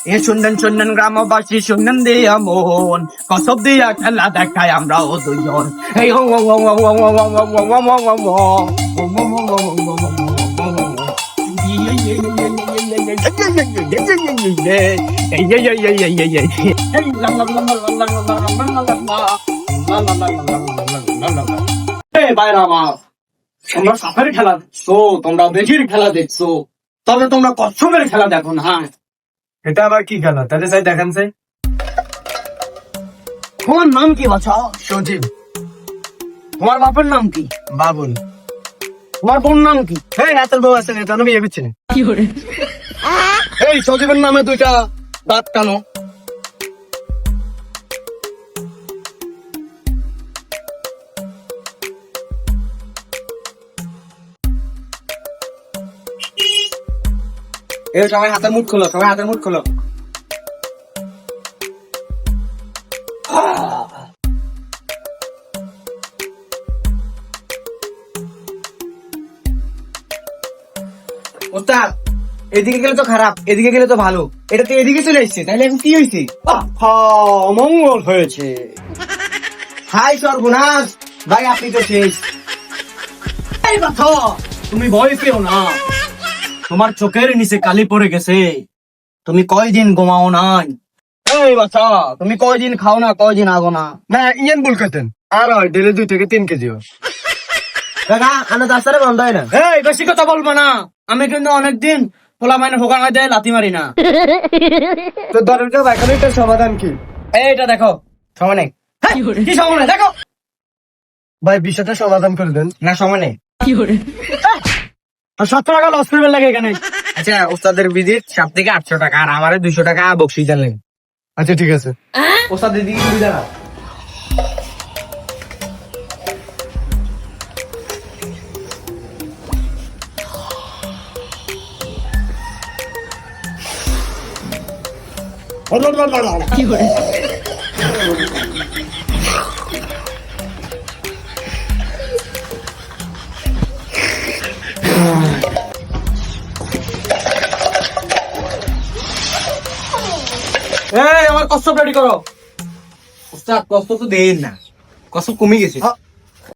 এ শুনলেন শুনলেন গ্রামবাসী শুনলেন দিয়া মন কসব দিয়া খেলা দেখায় আমরাও দুজন এই বাইরা আমার তোমরা সাপের খেলা দেখছো, তোমরা বেজির খেলা দেখছো, তবে তোমরা কচ্ছপের খেলা দেখো না। এটা আবার কি খেলা? তাহলে চাই দেখান চাই। তোমার নাম কি বাছা? সজীব। তোমার বাপের নাম কি? বাবুল। তোমার বোন নাম কি? এই রাতের বউ আছে না, কেন বিয়ে করছি না? এই সজীবের নামে দুইটা দাঁত কেন? এই সবাই হাতের মুখ খোলো, সবাই হাতের মুখ খোলো। ওস্তাদ, এদিকে গেলে তো খারাপ, এদিকে গেলে তো ভালো, এটা তো এদিকে চলে এসছে, তাহলে এখন কি হয়েছে? মঙ্গল হয়েছে। হাই সর্বনাশ, ভাই আপনি তো শেষ। এই বাছা, তুমি ভয় পেও না, তোমার চোখের নিচে কালি পড়ে গেছে, তুমি কয়দিন ঘুমাও নাই। এই বাছা, তুমি কয়দিন খাও না, কয়দিন আগো না। না ইয়ান ভুল করতেন। আর হয় ডেলে 2 থেকে 3 কেজি হয়। কাকা আনা দাস্তারে বন্ধ হয় না। এই বেশি কথা বলবো না, আমি কিন্তু অনেকদিন পোলা মাইনে ফোকা দেয় লাথি মারি না। তো ধরেন এখন এটার সমাধান কি? এইটা দেখো, সময় নেই। হ্যাঁ, কি সময় নেই দেখো। ভাই বিষয়টা সমাধান করে দেন। না সময় নেই। 700 টাকা লস করবেন লাগে এখানে। আচ্ছা ওস্তাদের ভিজিট 7 থেকে 800 টাকা, আর আমারে 200 টাকা বকশিস জানলেন। আচ্ছা ঠিক আছে। ওস্তাদের দিকে ঘুরে দাঁড়াও। এই আমার কষ্ট রেডি করো। ওস্তাদ কষ্ট তো দেন না, কষ্ট কমে গেছে।